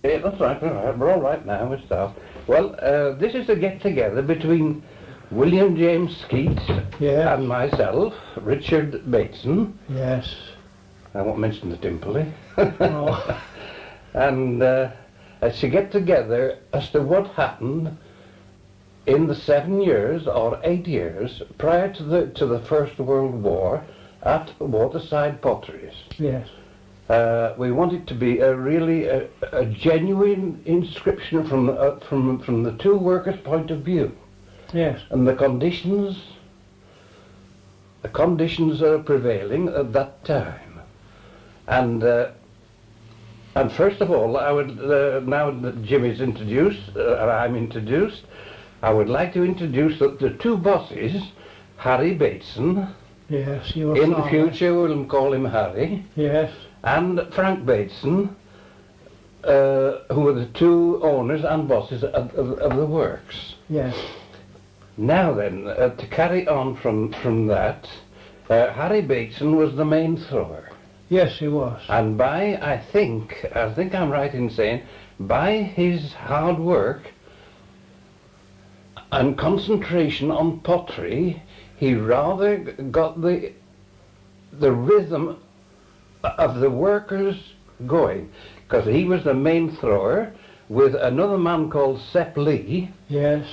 Yeah, that's right, all right. We're all right now, we start. Well, this is a get-together between William James Skeates and myself, Richard Bateson. Yes. I won't mention the dimple, eh? Oh. And it's a get-together as to what happened in the 7 years or 8 years prior to the First World War at Waterside Potteries. Yes. We want it to be a genuine inscription from the two workers' point of view. Yes. And the conditions are prevailing at that time. And first of all, I would now that Jim is introduced, and I'm introduced, I would like to introduce the two bosses, Harry Bateson. Yes, your In father. the future, we'll call him Harry. Yes. And Frank Bateson, who were the two owners and bosses of the works. Yes. Now then, to carry on from that, Harry Bateson was the main thrower. Yes, he was. And I think I'm right in saying, by his hard work and concentration on pottery, he rather got the rhythm of the workers going, because he was the main thrower with another man called Sepp Lee. Yes.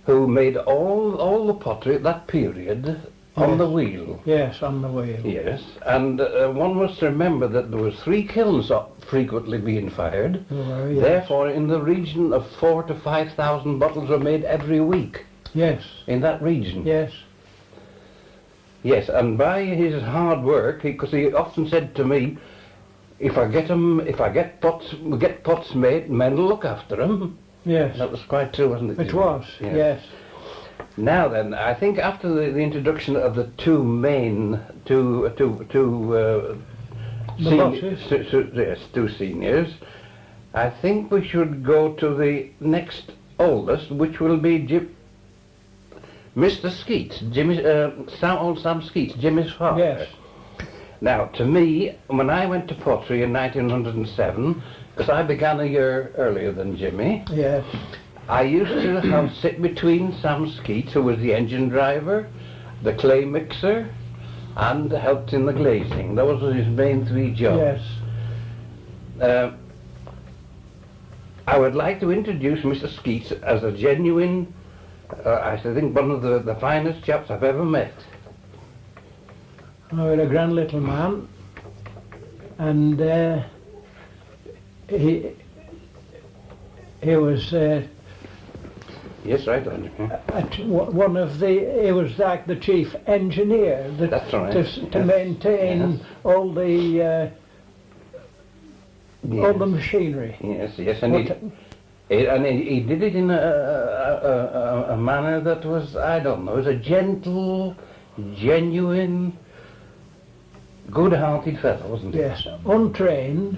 Who made all the pottery at that period on the wheel. Yes, on the wheel. Yes, and one must remember that there was 3 kilns frequently being fired. Oh, yes. Therefore, in the region of 4,000 to 5,000 bottles were made every week. Yes. In that region. Yes. Yes, and by his hard work, because he often said to me, if I get pots made, men will look after them. Yes. That was quite true, wasn't it? It was. Yes. Now then, I think after the introduction of the two seniors, I think we should go to the next oldest, which will be Mr. Skeates, old Sam Skeates, Jimmy's father. Yes. Now, to me, when I went to pottery in 1907, because I began a year earlier than Jimmy, yes, I used to sit between Sam Skeates, who was the engine driver, the clay mixer, and helped in the glazing. Those were his main 3 jobs. Yes. I would like to introduce Mr. Skeates as a genuine, I think one of the finest chaps I've ever met. I was a grand little man, and he was yes, right on. one of he was like the chief engineer. That's right. To maintain all the machinery. Yes, and he did it in a manner that was, I don't know, it was a gentle, genuine, good-hearted fellow, wasn't he? Yes, untrained.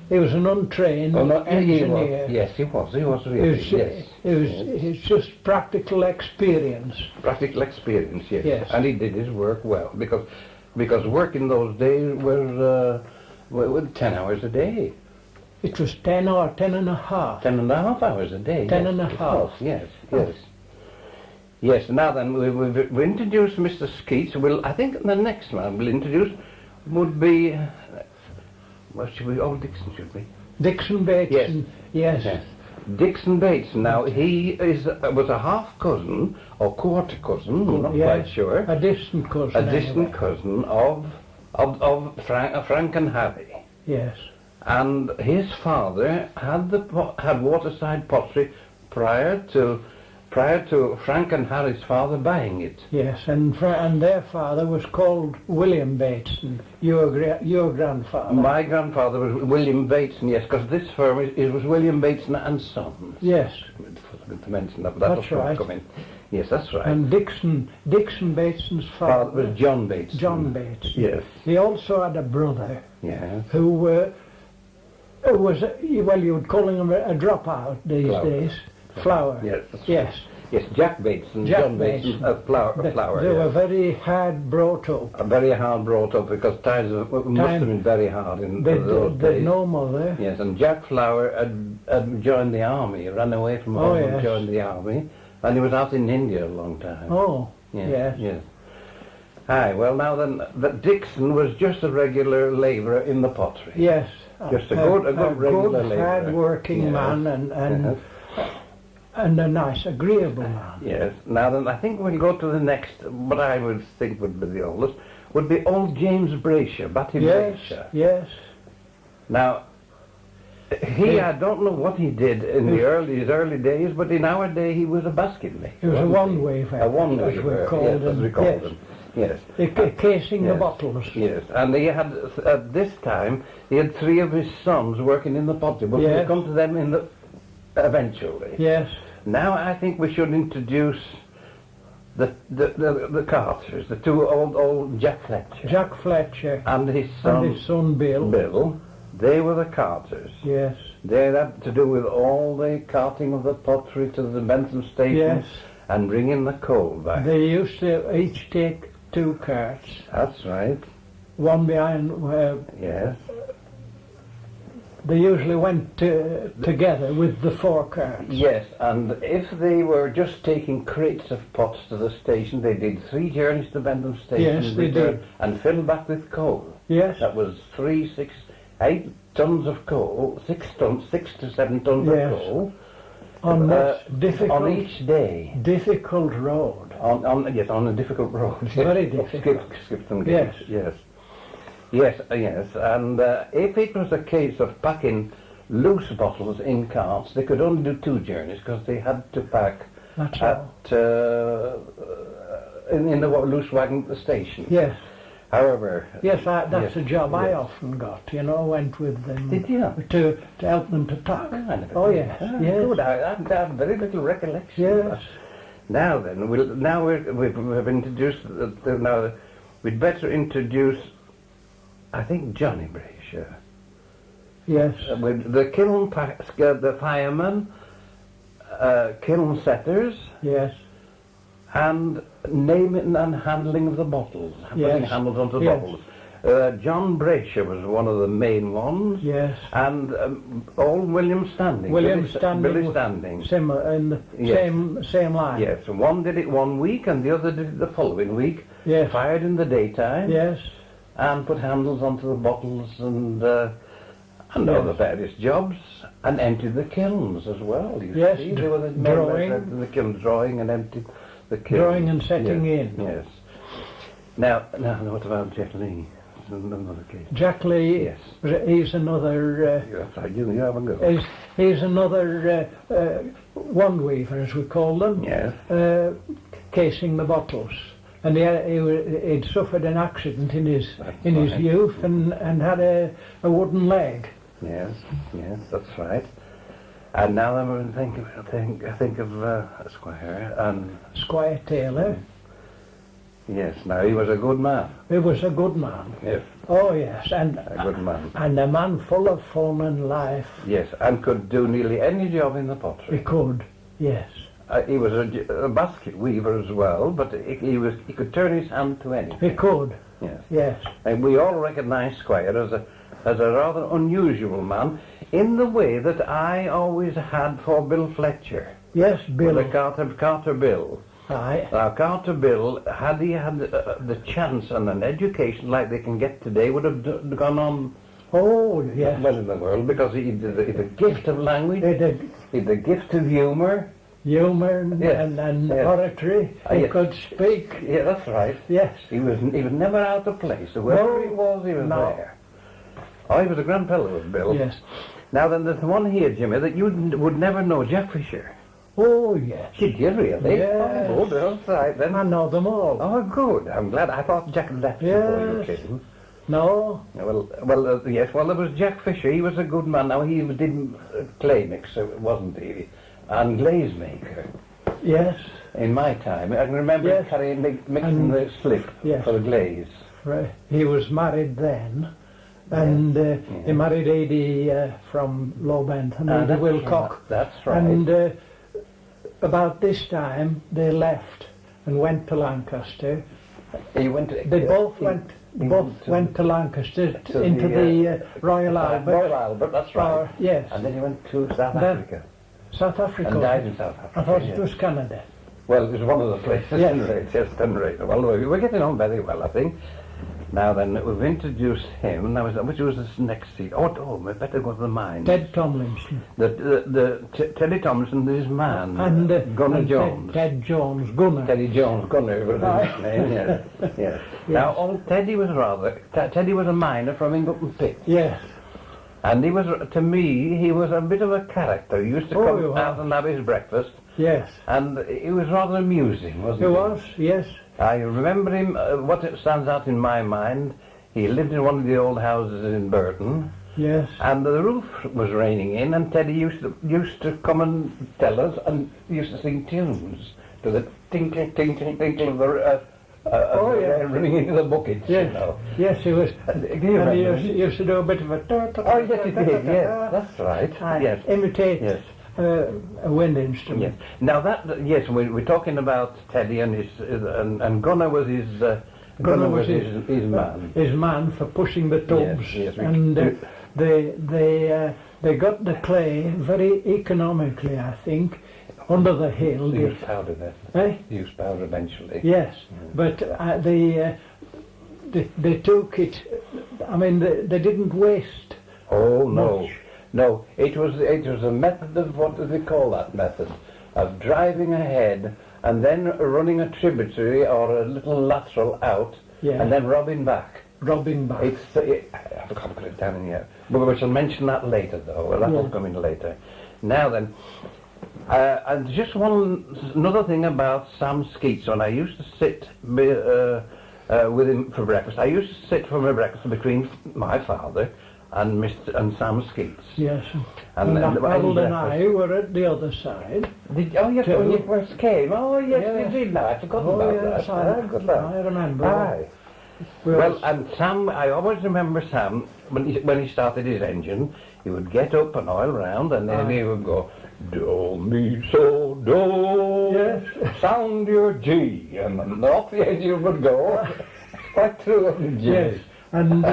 He was an untrained engineer. Yes, he was really, yes. It was just practical experience. Practical experience, yes. Yes. And he did his work well, because work in those days was 10 hours a day. It was 10 or 10 and a half. 10 and a half hours a day. 10 and a half. Yes. Yes, now then, we've introduced Mr. Skeates. I think the next one we'll introduce would be, what should we, Dixon, should we? Dixon Bateson, yes. Dixon Bateson. Now, he was a half-cousin, or quarter-cousin, I'm not quite sure. A distant cousin. A distant cousin of Frank and Harry. Yes. And his father had Waterside Pottery prior to Frank and Harry's father buying it. Yes, and their father was called William Bateson, your grandfather. My grandfather was William Bateson, yes, because this firm it was William Bateson and Sons. Yes. To mention that, that's right. Yes, that's right. And Dixon Bateson's father was John Bateson. John Bateson. Yes. He also had a brother. Yes. Who was, well, you would call him a dropout these days. Flower. Yes. Yes. Yes, Jack Bateson, Jack John Bateson, Bateson. flour. They yes. were very hard brought up. Very hard brought up because times must have been very hard in those They'd days. no mother. Yes, and Jack Flower had joined the army, ran away from home and yes. joined the army, and he was out in India a long time. Oh, Yes. yes. Yes. Aye, well now then, that Dixon was just a regular labourer in the pottery. Yes. Just a good regular labourer. hard-working Yes. man and Yes. and a nice, agreeable man. Yes. Now then, I think we'll go to the next, what I would think would be the oldest, would be old James Brasher, Batty Yes, Brasher. yes. Now, I don't know what he did in his early days, but in our day he was a basket maker. He was a wasn't one-waver, A one-waver, as we yes, called as him. we called Yes. him. Yes. Casing the Yes. bottles. Yes, and he had, at this time, he had 3 of his sons working in the pottery, but Yes. we'll come to them in eventually. Yes. Now I think we should introduce the Carters, the 2 old Jack Fletcher. Jack Fletcher And his and his son Bill. Bill, they were the Carters. Yes. They had to do with all the carting of the pottery to the Bentham station Yes. and bringing the coal back. They used to each take 2 carts, That's right, one behind. yes. They usually went together with the 4 carts. Yes, and if they were just taking crates of pots to the station, they did 3 journeys to Bentham station Yes, they return, did. and filled back with coal. Yes. That was 8 tons of coal, 6 to 7 tons Yes. of coal On this difficult, on each day. difficult road. On a difficult road. Very difficult. Skipton Yes. Gate. Yes. Yes, yes, and if it was a case of packing loose bottles in carts, they could only do 2 journeys because they had to pack That's all. in the loose wagon at the station. Yes. However, Yes, that's yes, a job I yes. often got, went with them. Did you? To help them to tack. I never Oh, did. yes, Ah, yes. Good. I have very little recollection. of Yes. that. Now then, we've introduced. Now we'd better introduce. I think Johnny Brasher. Yes. With the kiln, the firemen, kiln setters, Yes. and naming and handling of the bottles, putting Yes. handles onto the Yes. bottles. John Brasher was one of the main ones, Yes. and old William Standing. William Billy Standing. Billy Standing. Similar in the Yes. same line. Yes, one did it one week and the other did it the following week. Yes. Fired in the daytime Yes. and put handles onto the bottles and other various jobs, and emptied the kilns as well. You Yes, see, they were the men that drawing. emptied the kiln, drawing and emptied the kiln. Drawing and setting Yes, in. Yes. Now, what about Jet Lee? Another case. Jack Lee. Yes. He's another. Yes, I do. You have a go. He's another one weaver, as we call them. Yes. Casing the bottles. And he'd suffered an accident in his right. youth and had a wooden leg. Yes. Yes, that's right. And now I'm thinking of Squire and Squire Taylor. yes. Now he was a good man. He was a good man. Yes, Oh yes, and a good man. a man full of fun and life. Yes, and could do nearly any job in the He pottery. could. Yes. He was a basket weaver as well, but he could turn his hand to anything. He could. Yes, Yes. and we all recognise Squire as a rather unusual man in the way that I always had for Bill Fletcher. Yes, Bill. The Carter Bill. Aye. Now, Carter Bill, had he had the chance and an education like they can get today, would have gone on Oh yes. well in the world, because he had a gift of language, He did he had a gift of humour. humour Yes, and yes. oratory. He Yes. could speak. Yeah, that's right. Yes. He was never out of place. So wherever No, he was no. there. Oh, he was a grand fellow, was Bill. Yes. Now then, there's one here, Jimmy, that you would never know, Jack Fisher. Oh yes. Did you really? Yes. Oh, good, that's right then. I know them all. Oh, good. I'm glad. I thought Jack had left before you Yes. came. No. Yes. Well, there was Jack Fisher. He was a good man. Now he did clay mixer, wasn't he? And glaze maker. Yes. In my time, I can remember Yes. carrying mixing And- the slip yes. for the glaze. Right. He was married then. And he married Edie from Low Bentham, Edie That's Wilcock. right. That's right. And about this time they left and went to Lancaster. He went to, They both went to Lancaster into the Royal Albert. Royal Albert, that's right. Yes. And then he went to South Then- Africa. South Africa. And died in South Africa. I thought yes. it was Canada. Well, it was one of the places. Yes. Yes, Tenerife. Well, we're getting on very well, I think. Now then, we've introduced him. Now, which was this next seat? Oh, we better go to the mine. Ted Tomlinson. Teddy Thompson, his man. And Gunner and Jones. Ted Jones, Gunner. Teddy Jones, Gunner was his name, yes. Yes. Now, old Teddy was Teddy was a miner from Ingleton Pit. Yes. And he was, to me, he was a bit of a character. He used to Oh, he come was. out and have his breakfast. Yes. And he was rather amusing, wasn't He he? was, yes. I remember him, what it stands out in my mind, he lived in one of the old houses in Burton, Yes. and the roof was raining in, and Teddy used to come and tell us, and used to sing tunes to the tinkling, tinkling, tinkling of the running into the buckets, Yes. you know. Yes, he was. And And he used to do a bit of a... Oh, yes, he did, yes, that's right, yes. Imitate Yes. a wind instrument. Yes. Now yes, we're talking about Teddy and and Gunner was his Gunner was his man. His man for pushing the tubs. Yes, And they got the clay very economically, I think, under the hill. He used powder then. Eh? He used powder eventually. Yes, but they took it. I mean, they didn't waste. Oh no, much. no! It was a method of, what do they call that method? Of driving ahead and then running a tributary or a little lateral out, Yeah. and then robbing back. Robbing back. I forgot to put it down in here, but we shall mention that later, though. Well, that will come in later. Now then, and just another thing about Sam Skeates. When I used to sit with him for breakfast, I used to sit for my breakfast between my father and Sam Skeates. Yes. And Harold and I were at the other side. Yes, when you first came. Oh, yes, Yes. you did. Now I forgot Oh, about yes, that. Good lad. I remember. Aye. Well, and Sam, I always remember Sam, when he started his engine, he would get up and oil round, and then he would go, do, mi, so, do, Yes. sound your G, and off the engine would go, right through the G. Yes. And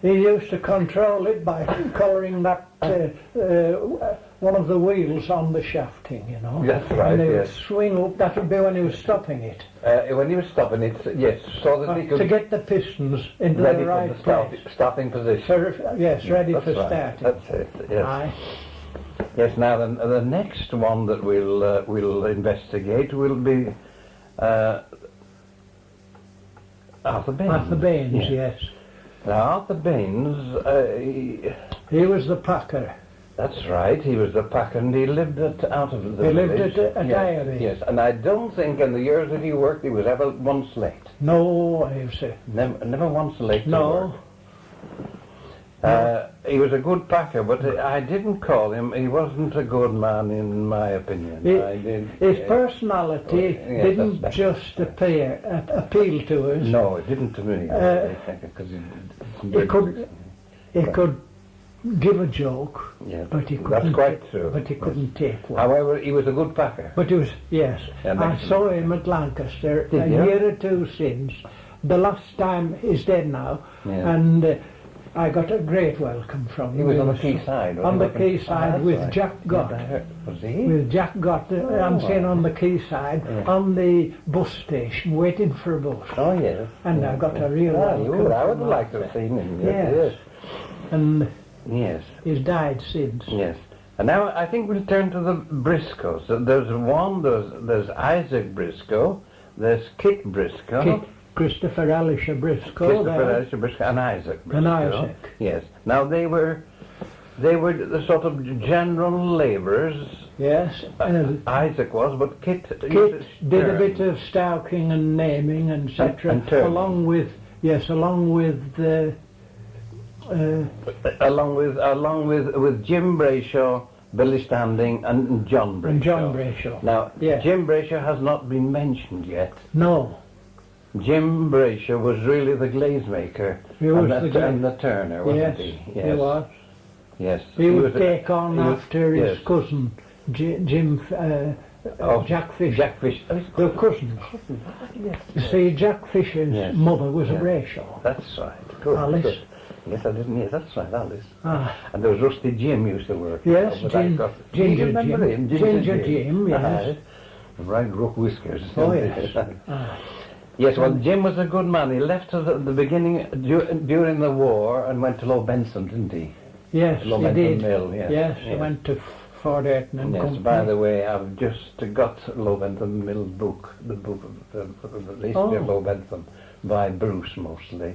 he used to control it by colouring that one of the wheels on the shafting, you know. That's right, And he yes. would swing up. That would be when he was stopping it. When he was stopping it, yes, so that he could To get the pistons into ready the for right place. starting position. Yes, ready That's for right. starting. That's it. Yes. Aye. Yes. Now the next one that we'll investigate will be Arthur Baines. Arthur Baines, yes. Now Arthur Baines, He was the packer. that's right. He was the packer, and he lived out of the He lived village. at yes. Irie. Yes, and I don't think in the years that he worked he was ever once late. No, I say. Never once late. to No. work. He was a good packer, but I didn't call him. He wasn't a good man, in my opinion. His personality yes, didn't that's just appeal to us. No, it didn't to me. Because He could give a joke, Yes, but he that's couldn't. quite true. But he couldn't take one. However, he was a good packer. But he was, yes. Yeah, I makes saw him at Lancaster Did a you? year or two since. The last time he's dead now, Yeah. and I got a great welcome from him. He was on the quayside. On the quayside with Jack Gott. Was he? With Jack Gott, I'm saying on the quayside, Yeah. on the bus station, waiting for a bus. Oh yes. And I got a real welcome. I would from like to have Arthur. seen him. Yes. And Yes. he's died since. Yes. And now I think we'll turn to the Briscoes. So there's Isaac Briscoe, there's Kit Briscoe, Christopher Elisha Briscoe. Christopher Briscoe, and Isaac Briscoe. And Isaac. Yes. Now they were the sort of general labourers. Yes. Isaac was, but Kit Kit did a bit of stouking and naming, etc. And turning. Along with along with Jim Brayshaw, Billy Standing, and John Brayshaw. And John Brayshaw. Now, Yes. Jim Brayshaw has not been mentioned yet. No. Jim Brayshaw was really the glaze maker He was and the turner, wasn't Yes, he? he was. Yes. He would was take on he was- after his yes. cousin, Jim Jack Fisher. Jack Fisher. They're cousins. Yes. You see, Jack Fisher's Yes. mother was Yeah. a Brayshaw. That's right. Good. Alice. Good. Yes, I didn't. Yes, that's right, Alice. Ah, And there was Rusty Jim used to work. yes, but I Ginger got- Do you Jim. remember him? Ginger Jim, yes. Aye. Bright rook whiskers. Oh, yes. Ah, Yes, well, Jim was a good man. He left us at the beginning, during the war, and went to Low Benson, didn't he? yes, Low he Benson did. Mill, yes. Yes, he went to Fort Ayton and Yes, Company. by the way, I've just got Low Benson Mill book, the book of the history of Oh. Low Benson, by Bruce mostly.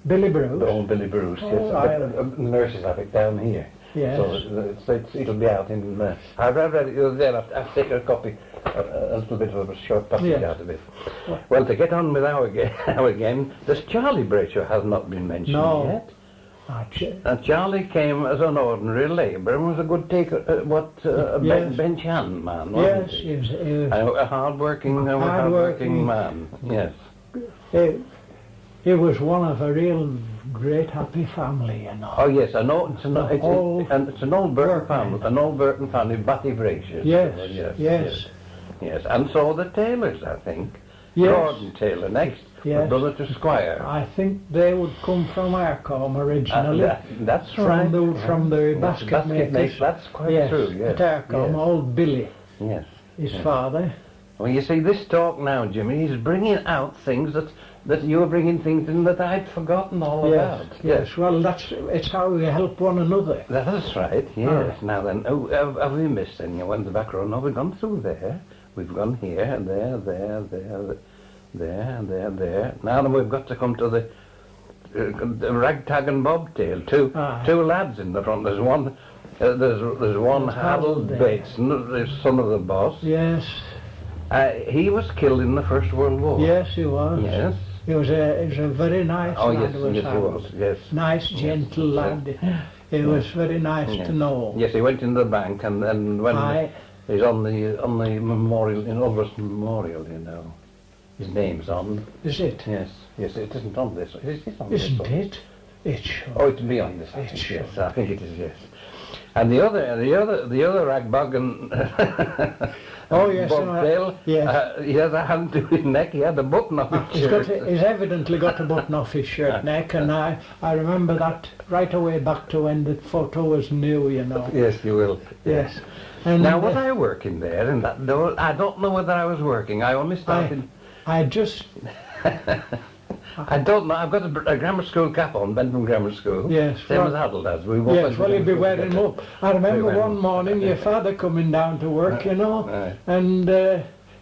Billy The Bruce. old Billy Bruce, Oh, yes. I- The nurses have it down here. Yes. So it'll be out in... I read it the other day, I've taken a copy, a little bit of a short passage Yes. out of it. Well- Well, to get on with our game, this Charlie Brayshaw has not been mentioned No. yet. Ah, And Charlie came as an ordinary labourer and was a good Yes. bench hand man, wasn't yes, he? he was, And a hard-working Hard-working. man, yes. he was one of a real great happy family, you know. Oh yes, I know. It's an old Burton work family, man. an old Burton family, Batty Brayshaw. Yes, yes. Yes, and so the Taylors, I think. Yes. Gordon Taylor next, Yes. brother to Squire. I think they would come from Arcombe originally. That's from right. from the Yes, basket makers. That's quite Yes, true. Yes. at Arcombe, Yes. old Billy, Yes. his Yes. father. Well, you see, this talk now, Jimmy, he's bringing out things that you're bringing things in that I'd forgotten all Yes, about. yes. Well, it's how we help one another. That's right, yes. Right. Now then, have we missed any? You went to the back row. No, we've gone through there. We've gone here, and there, and there. Now then, we've got to come to the ragtag and bobtail. Aye. Two lads in the front. There's one. There's one Harold there. Bateson, the son of the boss. Yes, He was killed in the First World War. yes, he was. Yes. He was a very nice Oh lad. yes, yes he Harold. was. Yes. Nice, gentle lad. He was very nice Yes. to know. Yes, he went into the bank and when Aye. he's on the memorial in Ulver's memorial, you know, his name's on. Is it? Yes, yes, it isn't on this. It is on Isn't this one. it? It should. Oh, it'll be on this. I It think, should. yes, I think it is. Yes. And the other ragbug and Oh, yes, bobtail, yes. he has a hand to his neck. He had a button on his shirt. He's evidently got a button off his shirt neck, and I remember that right away back to when the photo was new, you know. Yes, you will. Yes. And Now, was I working there in that door? I don't know whether I was working. I only started. I just, I don't know. I've got a grammar school cap on, Bentham Grammar School. Yes, Same well- as Harold has. We both yes, went to well, he'd be grammar wearing school them up. I remember wearing one them. morning your father coming down to work, you know, Right. and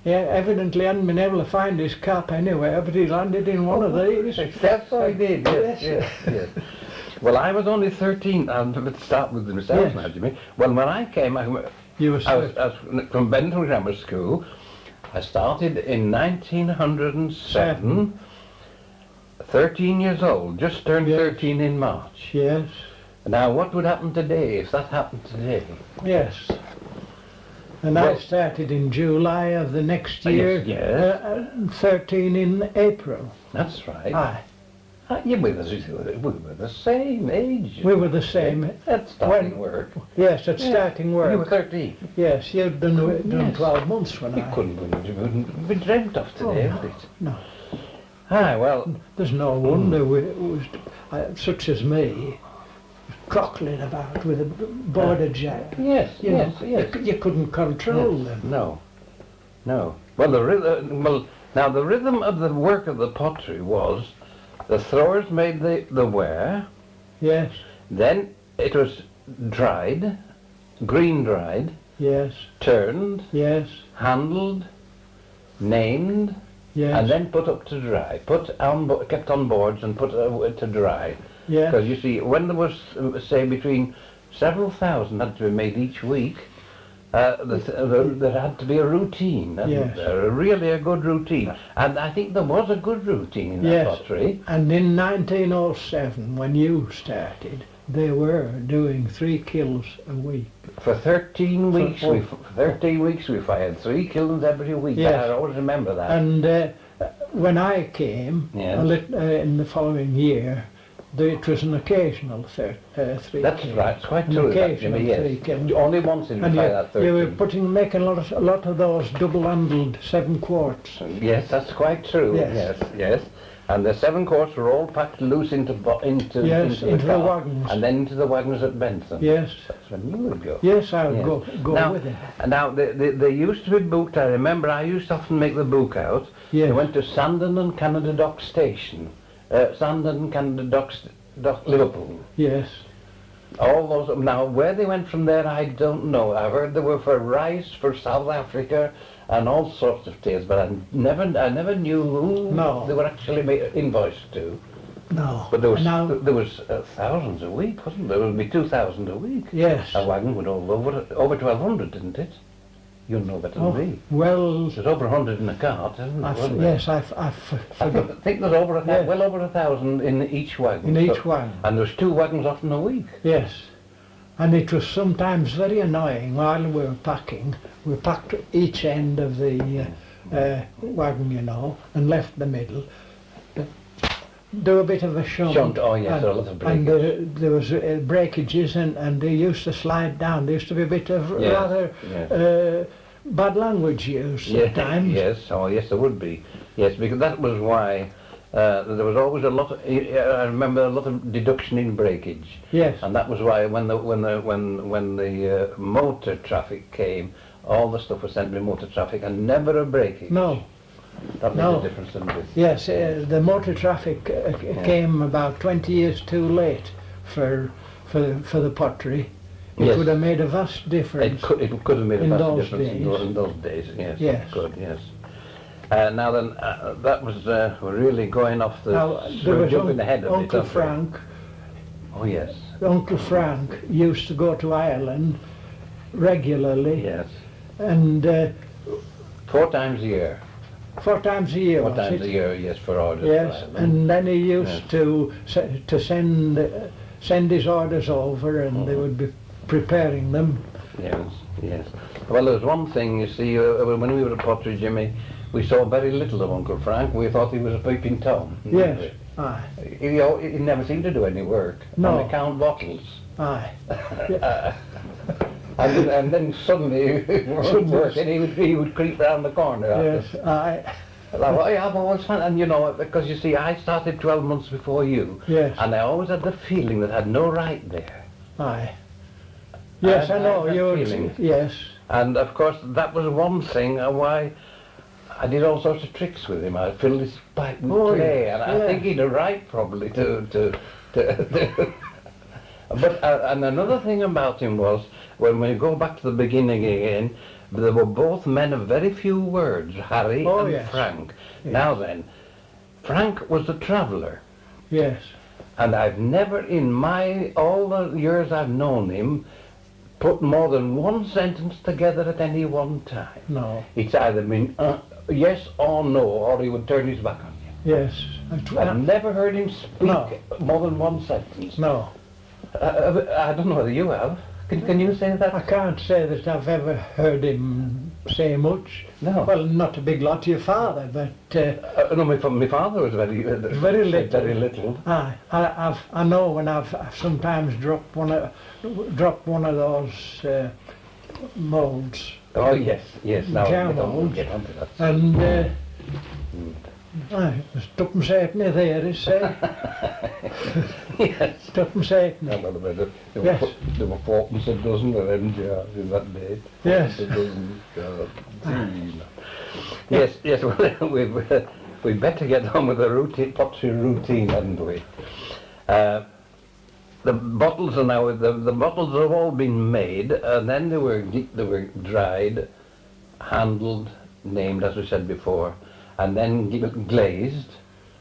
evidently hadn't been able to find his cap anywhere, but he landed in one of these. Yes, I did. Yes, yes, yes. Well, I was only 13. Let's start with myself Yes. now, Jimmy. Well, when I came, I was from Bentham Grammar School. I started in 1907. 13 years old. Just turned Yes. 13 in March. Yes, Now, what would happen today if that happened today? yes. And I Well- started in July of the next Yes, year, yes. 13 in April. That's right. Aye, Yeah, we were the same age. we were the same. At starting when- work. Yes, at Yeah. starting You were work. 13. Yes, you'd done Yes. 12 months when You I... wouldn't be dreamt of today, Oh, would it? no. Ah, well, There's no wonder such as me, crockling about with a border jack. yes, You yes, know, yes. You couldn't control Yes. them. No, no. Well, the rhythm of the work of the pottery was the throwers made the ware, Yes, then it was dried, green dried, yes, turned, yes, handled, named, yes, and then put up to dry. Kept on boards and put to dry. yes, Because you see, when there was, say, between several thousand had to be made each week, there had to be a routine, hadn't Yes. there? Really a good routine. And I think there was a good routine in that Yes. pottery. And in 1907, when you started, they were doing 3 kills a week. For 13 weeks, For- we fired 3 kilns every week. Yes. I always remember that. And when I came Yes. in the following year, It was an occasional three That's kiln. right, it's quite An true, that, occasional Jimmy, yes. three kiln. Only once did we And try that you were 13. making a lot of those double-handled 7 quarts. Yes, that's quite true. Yes. Yes. And the 7 quarts were all packed loose into Yes, the into the car, wagons. and then into the wagons at Benson. Yes. That's when you would go. Yes, I would Yes. go now, with him. Now, they used to be booked. I remember I used to often make the book out. Yes. They went to Sandon and Canada Dock Station. Sandon and Canada Dock, Liverpool. Yes. All those. Now, where they went from there, I don't know. I heard they were for rice, for South Africa, and all sorts of tales, but I never knew who No. they were actually invoiced to. No. But there And was thousands a week, wasn't there? There would be 2,000 a week. yes. A wagon would over 1,200, didn't it? You know better than me. Well, There's over 100 in the cart, isn't there? wasn't there? yes, I I forget. think there's Yeah. well over 1,000 in each wagon. In each wagon. And there's 2 wagons often a week. Yes. And it was sometimes very annoying while we were packing. We packed each end of the wagon, you know, and left the middle. Do a bit of a shunt. Shunt, oh yes, and, there are lots of and breakage. there was breakages, and they used to slide down. There used to be a bit of Yes, rather yes. bad language used Yes, at times. yes, oh yes, there would be. Yes, because that was why there was always a lot of, I remember a lot of deduction in breakage. Yes. And that was why when the motor traffic came, all the stuff was sent by motor traffic and never a breakage. No. That made No. a difference, didn't it? Yes, the motor traffic came about 20 years too late for the pottery. It Yes. would have made a vast difference. It could have made a In vast those difference days. in those days, yes. Yes. It could, yes. Now then, that was, we're really going off the, Now, there we're was jumping ahead of it. Uncle aren't we? Frank. Oh yes, Uncle Frank used to go to Ireland regularly, yes. and 4 times a year. 4 times a year. 4 was times it? a year, yes, for orders. Yes, for Ireland. and then he used Yes. to send his orders over, and they would be preparing them. Yes, yes. Well, there's one thing, you see, when we were at Pottery, Jimmy, we saw very little of Uncle Frank. We thought he was a peeping Tom. didn't Yes, aye, we? He never seemed to do any work. No. Only count bottles. aye. And then suddenly, he wasn't working, he would creep round the corner. Yes, aye. I've always found, and you know, because you see, I started 12 months before you, Yes, and I always had the feeling that I had no right there. aye. Yes, I know. had that You feeling. yes, And of course, that was one thing why I did all sorts of tricks with him. I filled his pipe with Oh, clay, yes, and I yes. think he'd a right probably to But and another thing about him was, when we go back to the beginning again, they were both men of very few words, Harry Oh, and yes. Frank. Yes. Now then, Frank was a traveller, yes, and I've never in all the years I've known him put more than one sentence together at any one time. no, It's either been yes or no, or he would turn his back on you. yes. I've never heard him speak No. more than one sentence. No, I don't know whether you have. Can you say I that? can't say that I've ever heard him say much. No. Well, not a big lot to your father, but No, my father was very Very said little. Very little. I know when I've sometimes dropped one of those moulds, Oh yes, yes. Now Jam we'll molds. get onto that. and there's tuppence halfpenny there, is say. Yes. Tuppence halfpenny. Well, Yes. there were 4pence a dozen of them jars in that day. Yes. 4pence a dozen jars. Yes, yes. Well, we'd better get on with the pottery routine, hadn't we? The bottles are now the bottles have all been made, and then they were dried, handled, named as we said before, and then glazed,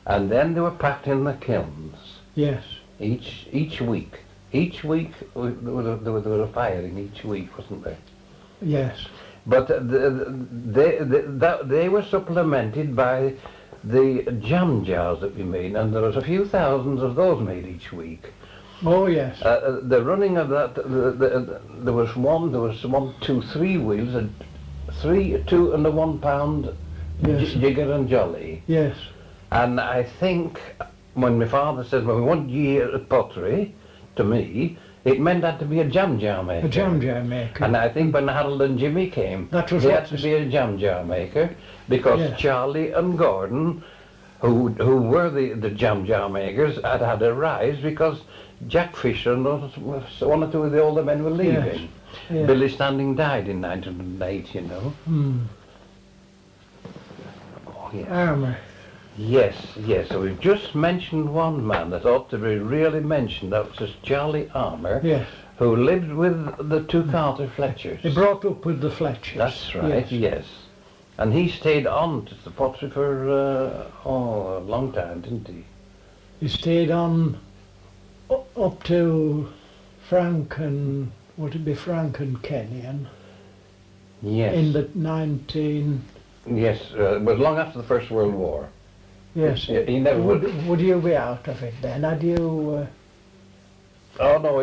and then they were packed in the kilns. Yes, Each week. Each week there was a firing each week, wasn't there? yes, But they were supplemented by the jam jars that we made, and there was a few thousands of those made each week. oh yes, The running of that, there was 1, 2, 3 wheels, and 3, 2 and a 1 pound Yes. jigger and jolly. yes, And I think when my father said, well, we want ye at pottery, to me, it meant that to be a jam jar maker. A jam jar maker. And I think when Harold and Jimmy came, That was they what had to be a jam jar maker, because Yeah. Charlie and Gordon, who were the jam jar makers, had a rise because Jack Fisher and one or two of the older men were leaving. Yeah. Billy Standing died in 1908, you know. Oh, yes. Armour. Yes, yes. So we've just mentioned one man that ought to be really mentioned. That was Charlie Armour, Yes. who lived with the two Carter Fletchers. He brought up with the Fletchers. That's right, yes. And he stayed on to the pottery for a long time, didn't he? He stayed on up to Frank and, would it be Frank and Kenyon? Yes. In the 19... Yes, it was long after the First World War. Yes. He never Would you be out of it then? Had you... Oh no,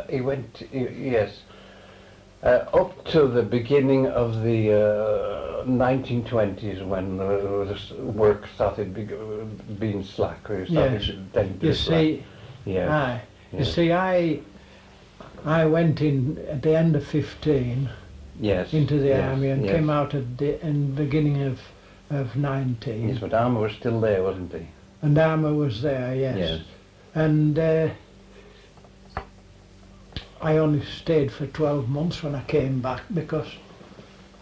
he went, yes, up to the beginning of the 1920s when the work started being slack, or started tending to You be slack. see, Yes. aye. You Yes. see, I went in at the end of 15 Yes. into the yes, army and yes. came out at the in the beginning of 19. Yes, but Armour was still there, wasn't he? And Armour was there, yes. Yes. And I only stayed for 12 months when I came back, because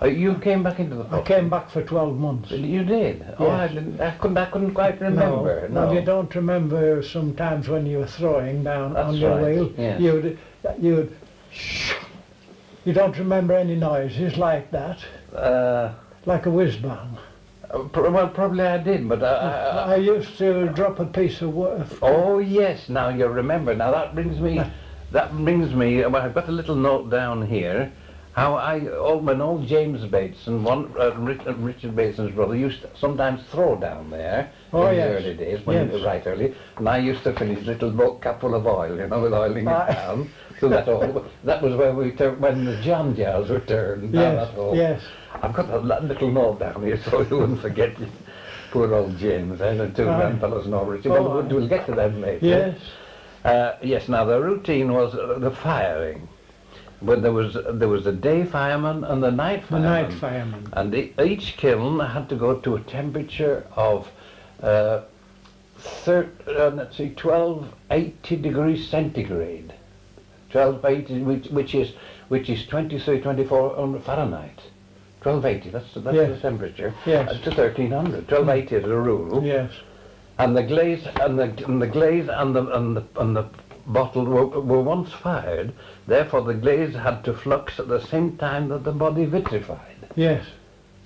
You came back into the I pottery? came back for 12 months. You did? Oh, Yes. I couldn't quite remember. No, well, you don't remember sometimes when you were throwing down That's on your right, wheel. yes. You don't remember any noises like that, like a whiz bang. Well, probably I did, but I used to drop a piece of wood. oh yes, now you remember. Now that brings me, well, I've got a little note down here, how when old James Bateson, Richard Bateson's brother, used to sometimes throw down there Oh, in yes. the early days, when Yes. right early, and I used to fill his little boat cap full of oil, you know, with oiling it Aye. down. So that was where when the jam jars were turned down Yes, that hole. yes. I've got that little note down here so you wouldn't forget it. Poor old James, and the two Aye. grandfellows and all. Richard. Oh, Well, aye. we'll get to them later. Yes. Yes. Now the routine was the firing. But there was the day fireman and the night The fireman. night fireman. And each kiln had to go to a temperature of 1280 degrees centigrade. 1280, which is 23, 24 Fahrenheit. 1280. That's Yes. the temperature. Yes. To 1300. 1280 is a rule. Yes. And the glaze and the glaze and the bottle were once fired. Therefore, the glaze had to flux at the same time that the body vitrified, Yes.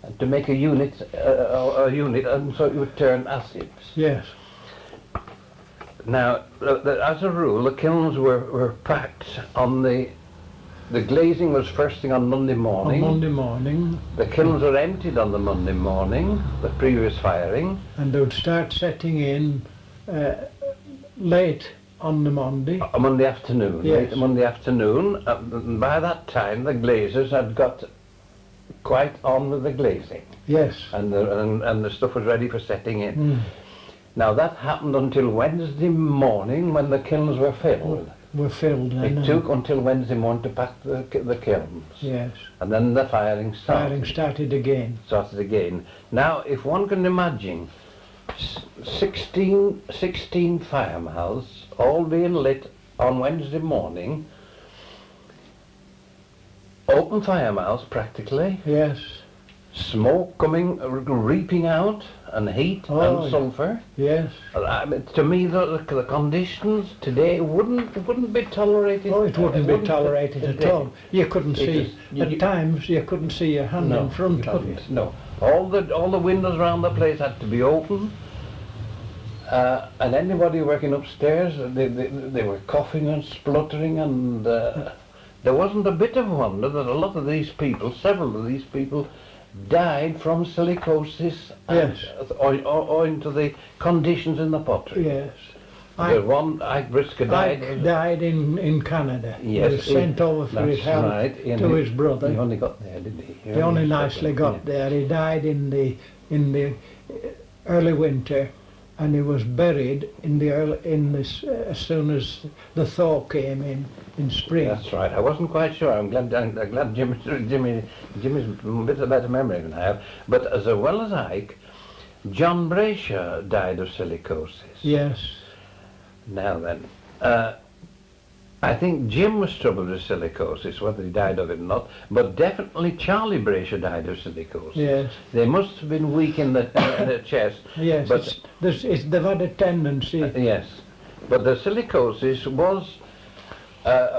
and to make a unit, and so it would turn acids. Yes. Now, as a rule, the kilns were packed on the glazing was first thing on Monday morning. On Monday morning, The kilns were emptied on the Monday morning, the previous firing. and they would start setting in late on the Monday. A Monday afternoon, Yes. late Monday afternoon. And by that time, the glazers had got quite on with the glazing, Yes. and the stuff was ready for setting in. Mm. Now that happened until Wednesday morning when the kilns were filled. Were filled then. It took until Wednesday morning to pack the kilns, Yes. and then the firing started. Firing started again. Started again. Now, if one can imagine 16 fire mouths all being lit on Wednesday morning, open fire mouths practically, Yes. smoke coming, reaping out, and heat Oh, and yeah. sulphur. Yes. I mean, to me, the conditions today wouldn't be tolerated. Oh, it wouldn't be tolerated at today. all. You couldn't It see, is- you- at times you couldn't see your hand in front you of couldn't. it. No, all the windows around the place had to be open, and anybody working upstairs, they were coughing and spluttering, and there wasn't a bit of wonder that a lot of these people, several of these people, died from silicosis, Yes. or into the conditions in the pottery. Yes. The one, Ike Brisker died. Ike died in Canada. Yes, He was sent over for his that's health right. to his brother. He only got there, didn't he? He only nicely got yeah. there. He died in the early winter and he was buried in the as soon as the thaw came in spring. That's right. I wasn't quite sure. I'm glad Jimmy's a bit of better memory than I have. But as well as Ike, John Brasher died of silicosis. Yes. Now then, I think Jim was troubled with silicosis, whether he died of it or not, but definitely Charlie Brasher died of silicosis. Yes. They must have been weak in the chest. Yes. But They've had a tendency. yes, but the silicosis was.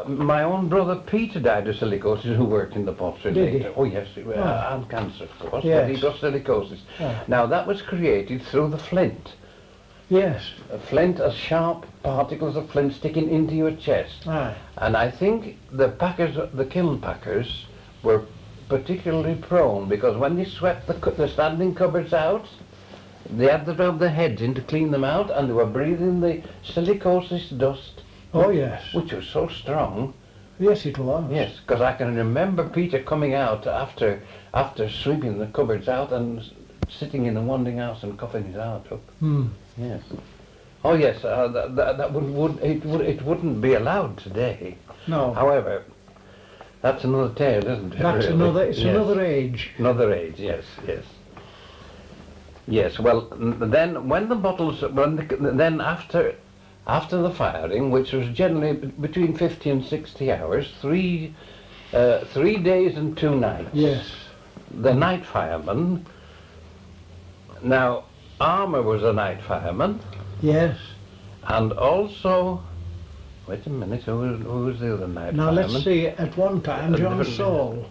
My own brother Peter died of silicosis, who worked in the pottery Did later. he? Oh yes, and cancer, of course. Yes. But he got silicosis. Oh. Now that was created through the flint. Yes. A flint, as sharp particles of flint sticking into your chest. Aye. And I think the packers, the kiln packers, were particularly prone because when they swept the standing cupboards out, they had to rub their heads in to clean them out, and they were breathing the silicosis dust. Oh yes. Which was so strong. Yes, it was. Yes, because I can remember Peter coming out after sweeping the cupboards out and sitting in the wanding house and coughing his heart up. Hmm. Yes. Oh yes, it wouldn't be allowed today. No. However, that's another tale, isn't it? That's really? another. It's Yes. another age. Another age, yes, yes. Yes, well, then when the bottles, then after the firing, which was generally between 50 and 60 hours, 3 days and 2 nights. Yes. The night fireman. Now, Armour was a night fireman, Yes. and also, wait a minute, who was the other night Now fireman? let's see. At one time, John Saul.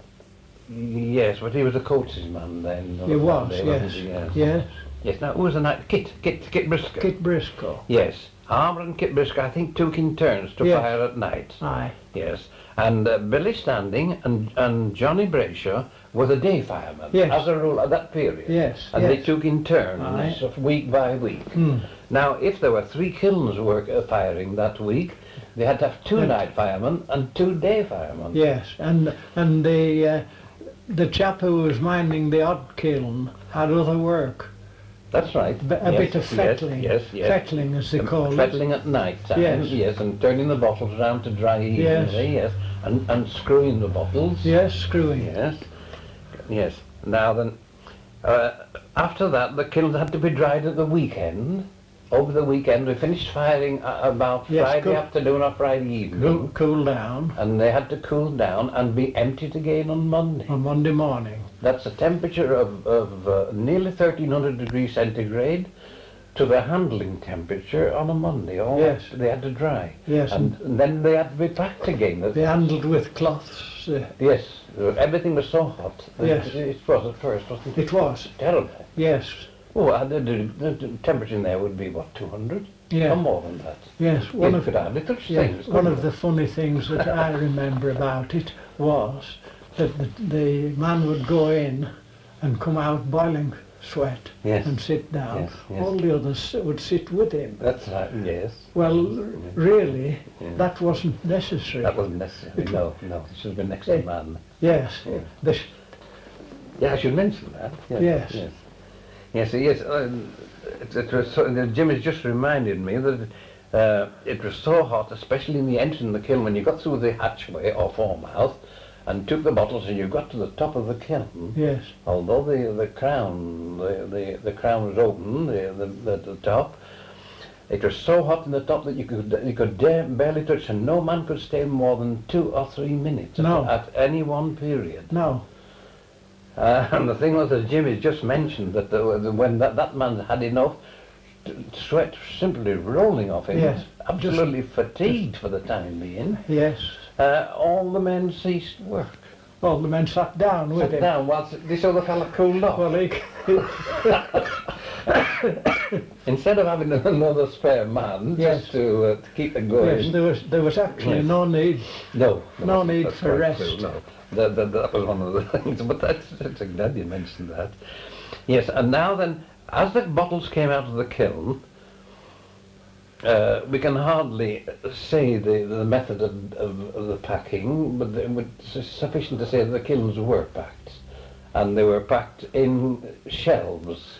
Yes, but he was a coach's man then. He was. Day, Yes. wasn't he? Yes. Yes. Yes. Now, who was the night? Kit Briscoe. Kit Briscoe. Yes. Armour and Kit Briscoe, I think, took in turns to Yes. fire at night. Aye. Yes. And Billy Standing and Johnny Brasher were the day firemen, Yes. as a rule, at that period. Yes. And yes. they took in turns, Aye. week by week. Hmm. Now, if there were 3 kilns firing that week, they had to have 2 Yes. night firemen and 2 day firemen. Yes. And the chap who was minding the odd kiln had other work. That's right. A Yes, bit of fettling. Yes, yes. Fettling, as they call it. Fettling at night time, Yes. yes, and turning the bottles around to dry Yes. evenly, yes, and screwing the bottles. Yes, screwing. Yes, yes. Now then, after that, the kilns had to be dried at the weekend. Over the weekend, we finished firing about Yes, Friday afternoon or Friday evening, Cool down and they had to cool down and be emptied again on Monday. on Monday morning. That's a temperature of nearly 1300 degrees centigrade to the handling temperature on a Monday. All Yes. they had to dry. Yes. And then they had to be packed again. They handled with cloths. Yes, everything was so hot. Yes. It was at first, wasn't it? It was. Terrible. Yes. Oh, the temperature in there would be, what, 200? Yeah. Or more than that. Yes. You could hardly touch things. One couldn't of the funny things that I remember about it was that the man would go in and come out boiling sweat Yes. and sit down. Yes, yes. All the others would sit with him. That's right, yes. Well, really, Yeah. that wasn't necessary. That wasn't necessary, no. It should have been next to Eh. man. Yes. Yeah. The, Yeah, I should mention that. Yes. Yes. Yes. It was so, Jim has just reminded me that it was so hot, especially in the entrance of the kiln, when you got through the hatchway or foremouth and took the bottles and you got to the top of the kiln. yes. Although the crown was open, the top, it was so hot in the top that you could barely touch, and no man could stay more than 2 or 3 minutes No. at any one period. No. And the thing was, as Jimmy just mentioned, that when that man had enough, sweat simply rolling off him, Yes. absolutely fatigued for the time being, Yes. all the men ceased work. All the men sat down with Sat him. down whilst this other fella cooled off. Well, Instead of having another spare man Yes. just to keep it going. yes, there was actually Yes. no need. No need that's for quite rest. true, no. That was one of the things, but that's glad you mentioned that. Yes, and now then, as the bottles came out of the kiln, we can hardly say the method of the packing, but it's sufficient to say that the kilns were packed, and they were packed in shelves.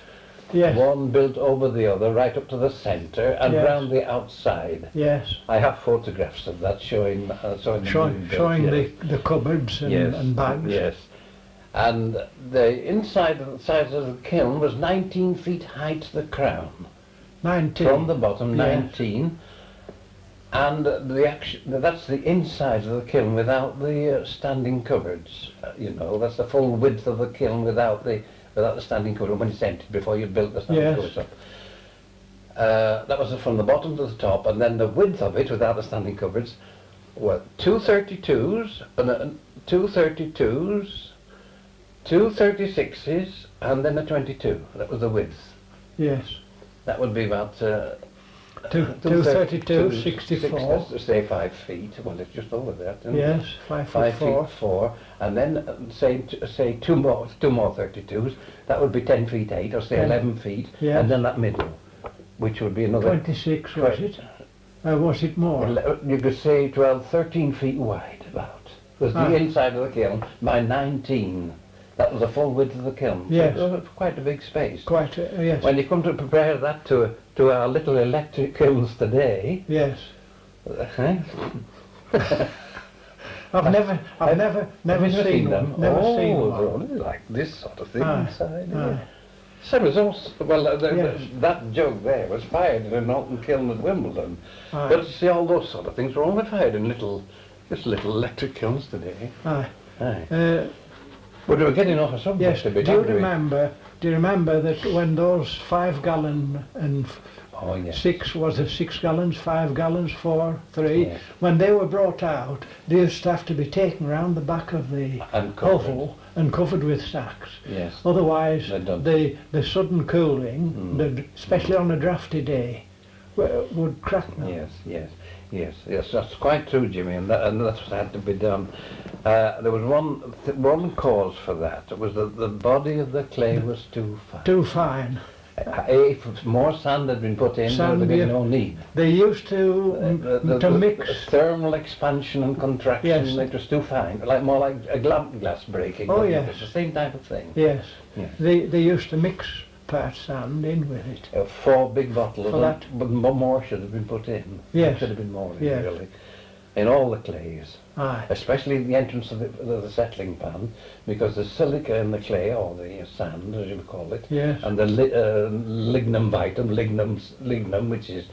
Yes. one built over the other, right up to the centre and Yes. round the outside. Yes. I have photographs of that showing them being built, Showing yes. the cupboards and, Yes, and bags. Yes. And the inside of the sides of the kiln was 19 feet high to the crown. 19. From the bottom, Yes. 19. And that's the inside of the kiln without the standing cupboards. That's the full width of the kiln without the standing cupboard when it's empty, before you built the standing Yes. cupboards up. That was from the bottom to the top, and then the width of it without the standing cupboards were 232s, and 232s, 236s, and then a 22. That was the width. Yes. That would be about 232, 64. Let's say 5 feet. Well, it's just over that. Isn't Yes, it? 5 5 foot 4. feet 4, and then say two more 32s. That would be 10 feet 8, or say 10. 11 feet, Yes. and then that middle, which would be another. 26 was it? Was it more? You could say 12, 13 feet wide, about. Was Ah. the inside of the kiln by 19. That was the full width of the kiln. Yes. So it was quite a big space. Quite, yes. When you come to compare that to our little electric kilns today, Yes. eh? I've never Have you seen them. one. Never seen they're one. only like this sort of thing Aye, inside. aye. Same as also, well, Yes. that jug there was fired in an Alton kiln at Wimbledon. Aye. But you see, all those sort of things were only fired in just little electric kilns today. Aye. Aye. But we were getting off a subject Yes. a bit. Do you aren't we? remember that when those 5 gallon and Oh, yes. 6 was it 6 gallons, 5 gallons, 4, 3? Yes. When they were brought out, they used to have to be taken round the back of the And covered. oval and covered with sacks. Yes. Otherwise, They don't. the sudden cooling, especially on a drafty day, would crack them. Yes, that's quite true, Jimmy, and that's what had to be done. There was one cause for that. It was that the body of the clay was too fine. Too fine. If more sand had been put in, there would have been no need. They used to The mix. thermal expansion and contraction, Yes. it was too fine, more like a glass breaking. Oh, wasn't it? yes. It's the same type of thing. Yes. Yes. They used to mix part sand in with it. 4 big bottles, For that. but more should have been put in. Yes. There should have been more in, Yes. really. In all the clays. Aye. Especially the entrance of the settling pan, because the silica in the clay, or the sand as you would call it, Yes. and the lignum vitum, lignum, which is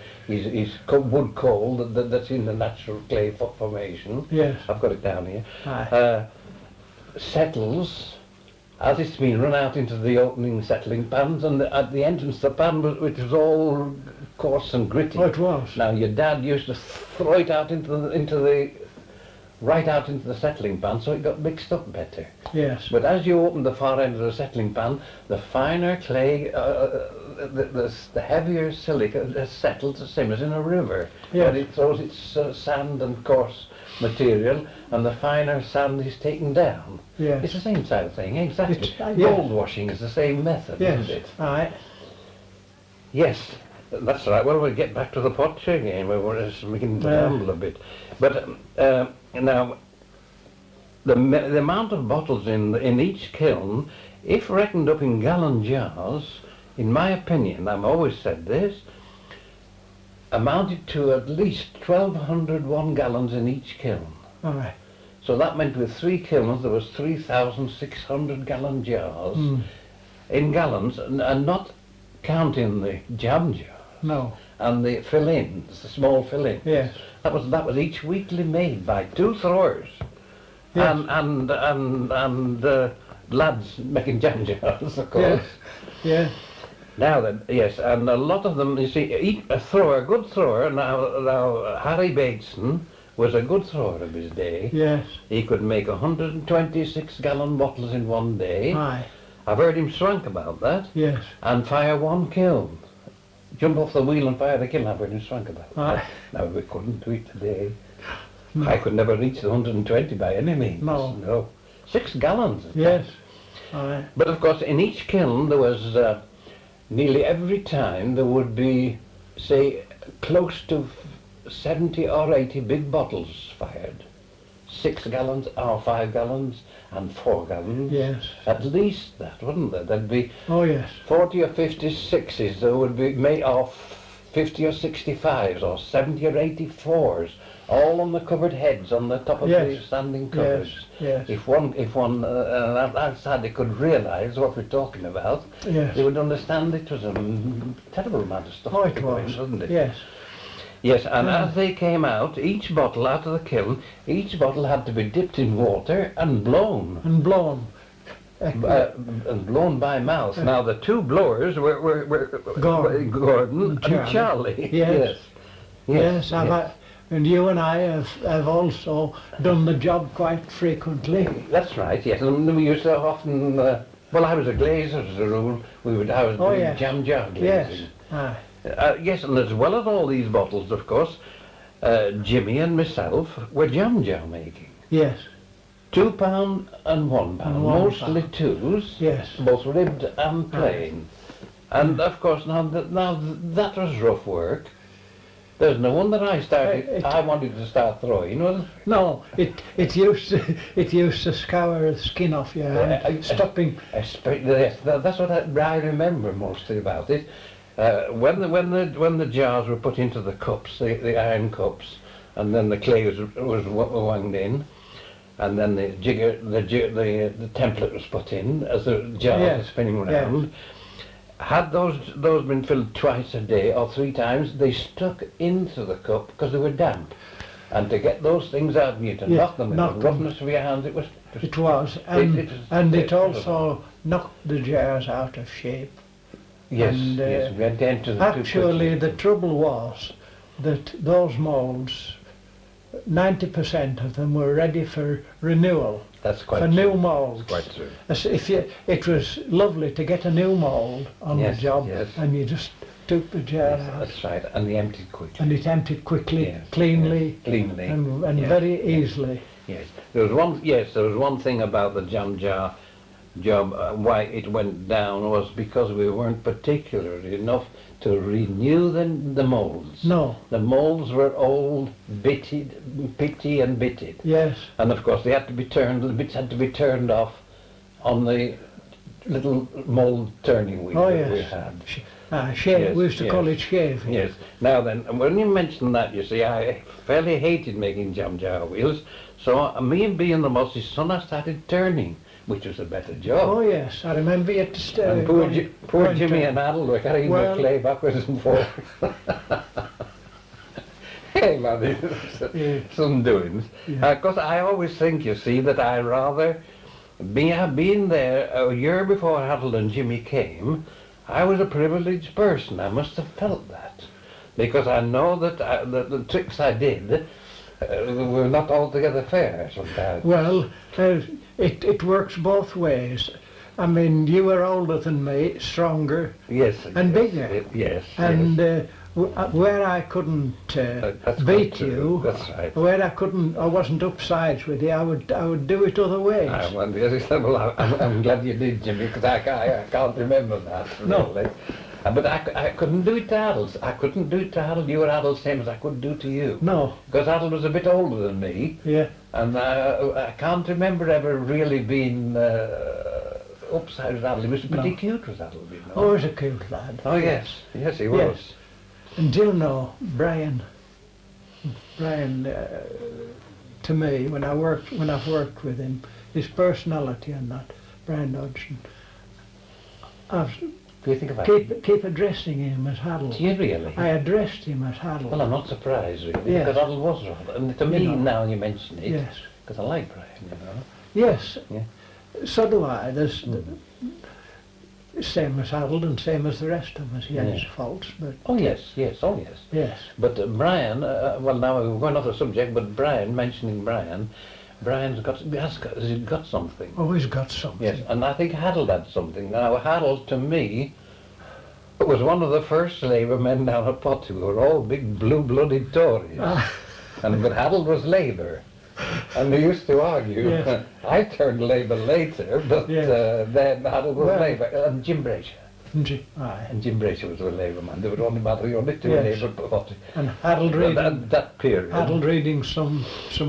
wood coal that's in the natural clay formation. Yes. I've got it down here. Aye. Settles as it's been run out into the opening settling pans, and at the entrance of the pan, which was all coarse and gritty. Oh, it was. Now your dad used to throw it out right out into the settling pan, so it got mixed up better. Yes. But as you opened the far end of the settling pan, the finer clay, the heavier silica settled the same as in a river. Yes. But it throws its sand and coarse material, and the finer sand is taken down. Yes. It's the same sort of thing, exactly. Yes. Gold washing is the same method, Yes. isn't it? Aye. Yes, that's right. Well, we'll get back to the pottery again. We're just beginning to ramble a bit. But now, the amount of bottles in each kiln, if reckoned up in gallon jars, in my opinion, I've always said this, amounted to at least 1,200 1-gallons in each kiln. Aye. So that meant with 3 kilns there was 3,600 gallon jars in gallons, and not counting the jam jar No. and the fill-ins, the small fill-ins. Yes. That was each weekly made by 2 throwers, Yes. and lads making jam jars, of course. Yes. Yeah. Now then, yes, and a lot of them, you see, a good thrower. Now Harry Bateson was a good thrower of his day. Yes. He could make 126-gallon bottles in one day. Aye. I've heard him swank about that. Yes. And fire 1 kiln. Jump off the wheel and fire the kiln. I've heard him swank about Aye. that. Now we couldn't do it today. No. I could never reach the 120 by any means. No. 6 gallons. Yes. Aye. But of course, in each kiln there was nearly every time there would be, say, close to 70 or 80 big bottles fired. 6 gallons or 5 gallons and 4 gallons. Yes. At least that, wouldn't there? There'd be Oh yes. 40 or 56s, there would be made of 50 or 65s or 70 or 84s, all on the covered heads on the top of the Yes. standing cupboards. Yes. If one outside they could realise what we're talking about, Yes. they would understand it was a terrible amount of stuff. Oh, it going, was. wasn't it? Yes. Yes, and as they came out, each bottle out of the kiln, each bottle had to be dipped in water and blown. And blown. And blown by mouth. Now the two blowers were Gordon and Charlie. Yes. Yes. And you and I have also done the job quite frequently. That's right. Yes, and we used to often. Well, I was a glazer as a rule. I was doing yes. jam jar glazing. Yes. Aye. Yes, and as well as all these bottles, of course, Jimmy and myself were jam jar making. Yes. £2 and £1, And mostly £1. twos, Yes. both ribbed and plain. And of course, now that was rough work. There's no wonder I wanted to start throwing, was it? No, it used to scour the skin off your hand, stopping. That's what I remember mostly about it. When the jars were put into the cups, the iron cups, and then the clay was wound in, and then the template was put in as the jar was spinning around. Yes. Had those been filled twice a day or 3 times, they stuck into the cup because they were damp. And to get those things out, you had to knock them in the roughness of your hands. It was. It also knocked the jars out of shape. Yes, and, yes. We had to enter them actually, the trouble was that those moulds, 90% of them were ready for renewal. That's quite for true. new moulds. That's quite true. It was lovely to get a new mould on the job, and you just took the jar out. That's right, and they emptied quickly. And it emptied quickly, Yes, cleanly, cleanly, and very easily. Yes, there was one thing about the jam jar job. Why it went down was because we weren't particular enough to renew the moulds. No. The moulds were old, pitty and bitted. Yes. And of course they had to be turned. The bits had to be turned off on the little mould turning wheel that we had. Shave. We used to call it shaving. Yes. Now then, when you mentioned that, you see, I fairly hated making jam jar wheels. So me and being the boss's son, I started turning, which was a better job. Oh yes, I remember it. And poor Jimmy and Adel were carrying the clay backwards and forwards. Hey man, some doings. Because I always think, you see, that I rather, being there a year before Adel and Jimmy came, I was a privileged person. I must have felt that. Because I know that the tricks I did were not altogether fair sometimes. Well, it works both ways. I mean, you were older than me, stronger, and bigger. Yes. And where I couldn't beat you, that's right. Where I wasn't upsides with you, I would do it other ways. I'm glad you did, Jimmy, because I can't remember that. Really. No. But I couldn't do it to Adel. I couldn't do it to Adel. You were Adel same as I could do to you. No. Because Adel was a bit older than me. Yeah. And I can't remember ever really being upside with Adel. He was pretty cute with Adel, you know. Oh, he was a cute lad. Oh yes, yes he was. Yes. And do you know, Brian, to me, when I've worked with him, his personality and that, Brian Dodgson, Do you think about it? keep addressing him as Haddle. Do you really? I addressed him as Haddle. Well, I'm not surprised really, Yes. because Adel was rather, and to me now you mention it, Yes. because I like Brian, you know. Yes. Yeah. So do I. There's same as Harold and same as the rest of us. He had his faults, but oh yes. yes. But Brian, well now we're going off the subject, but Brian, mentioning Brian, Brian's got something. Always got something. Yes, and I think Harold had something. Now Harold, to me, was one of the first Labour men down at Pottery. We were all big blue-blooded Tories, but Harold was Labour. And we used to argue. Yes. I turned Labour later, but then Harold was Labour. And Jim Brazier. Aye. And Jim Bracer was a Labour man. They were only two Yes. Labour Pottery. And Harold Well, reading, that period. Harold reading some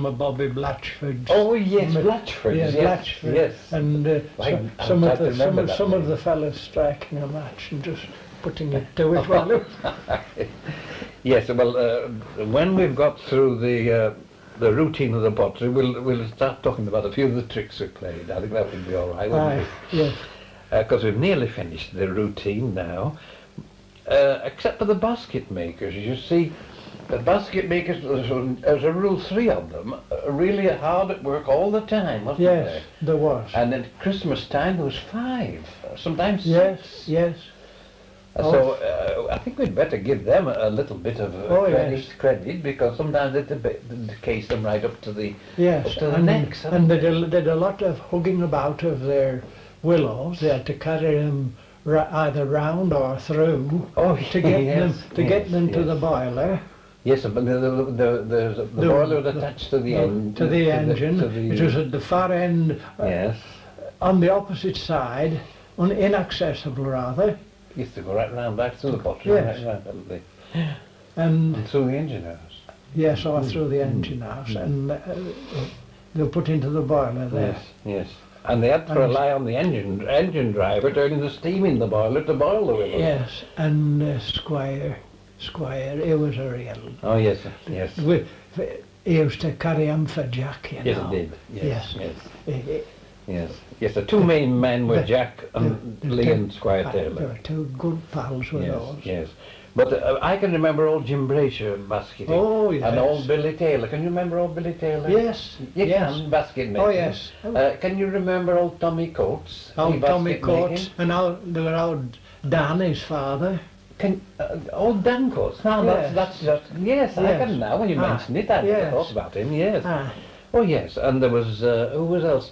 of Bobby Blatchford's. Oh yes, m- Blatchford. Yeah, yes, Blatchford. yes. And I'm some glad of to the remember that some of name. the fellas striking a match and just putting it to it while it Yes. Well, when we've got through the routine of the pottery, we'll start talking about a few of the tricks we played. I think that would be all right, wouldn't Aye, yes. Because we've nearly finished the routine now, except for the basket makers. You see, the basket makers, there's a rule 3 of them, really hard at work all the time, wasn't Yes, there? there was. And at Christmas time there was 5, sometimes 6. Yes, yes. So I think we'd better give them a little bit of credit, because sometimes they case them right up to the Yes, up to the and, necks. and they did a lot of hugging about of their willows. They had to carry them either round or through to get them to the boiler. Yes, but the boiler was attached to the end. To the engine. It was at the far end. Yes. On the opposite side, inaccessible rather. Used to go right round back through the pottery, Yes. right round the, And through the engine house. yes, or through the engine house, and they were put into the boiler there. Yes, yes. And they had to rely on the engine driver turning the steam in the boiler to boil the willows. Yes, and Squire, he was a real. Oh yes, yes. He used to carry him for Jack, you Yes, know. it did. Yes, yes. He- Yes, yes. The 2 main men were Jack and Lee and Squire They Taylor. were 2 good pals with Yes, those. yes. But I can remember old Jim Bracer basketing. Oh, yes. And old Billy Taylor. Can you remember old Billy Taylor? Yes, You yes. can, basket making. Oh, yes. Can you remember old Tommy Coates? He Old Tommy basket Coates, making? and there were old Dan, his father. Old Dan Coates. No, Yes. that's just... Yes, I Yes. can now when you mention it. I yes. thought about him, yes. Ah, Oh, yes. And there was... who was else?